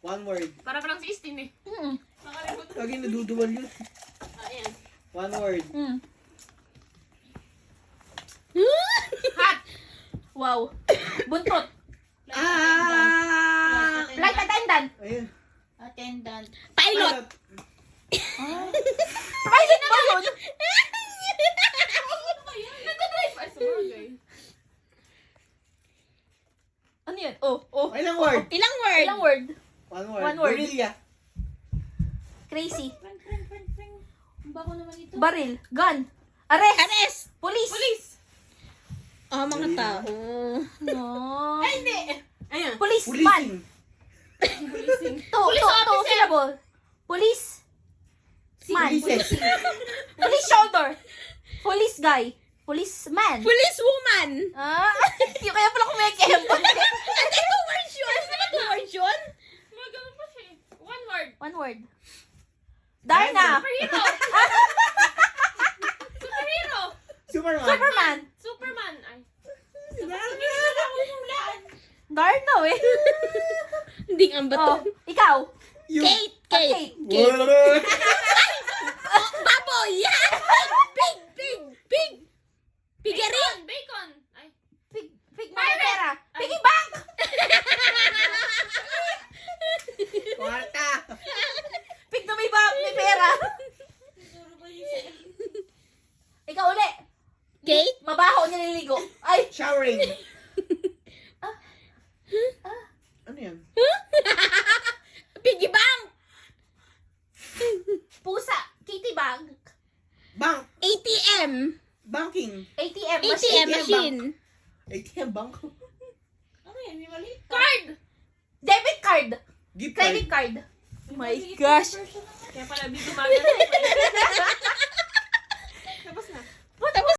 One word. Para palang si Istin eh. Nakalimutan. Lagi naduduwal yun. Ayan. One word. Hat. Wow. Buntot. Flight attendant. Ayun. Attendant. Pilot. Pilot ba yun? Nagdadrive. Ay, sumagay. Ano yan? Oh. Ilang word? Ilang word? Ilang word? One word. One word. Gorilla. Crazy. Ang bako naman ito. Baril. Gun. Arrest. Arrest! Police. Police. Mga tao. No. Ay, hindi. Ayan. Policeman. Policing. Police officer. syllable. Police. Man. Polices. Police shoulder. Police guy. Policeman. Police woman! Yung kaya pala kumikihem. Hindi, 2 words yun! Hindi ba 2 words yun? Mga ganun pa siya eh. One word. One word. Darna. Superhero. Superhero. Superman. Superman. Superman. Ay. Darna eh. Hindi ang bato. Oh, ikaw. You. Kate! Kate. Wala. Baboy! Pig! Pig! Pig! Piggery! Bacon. Ay. Pig na may pera. Piggy bank. Kwarta. Pig na may pera. Ikaw uli. Kate? Mabaho nililigo. Ay. Showering. Ano yan? Piggy bank! Pusa. Kitty bag. Bank. ATM! Banking. ATM ATM machine. machine! ATM bank. Ano yan? May mali. Card. Debit card. Gift Credit card. card. Oh my gosh. Kaya pala di gumagana.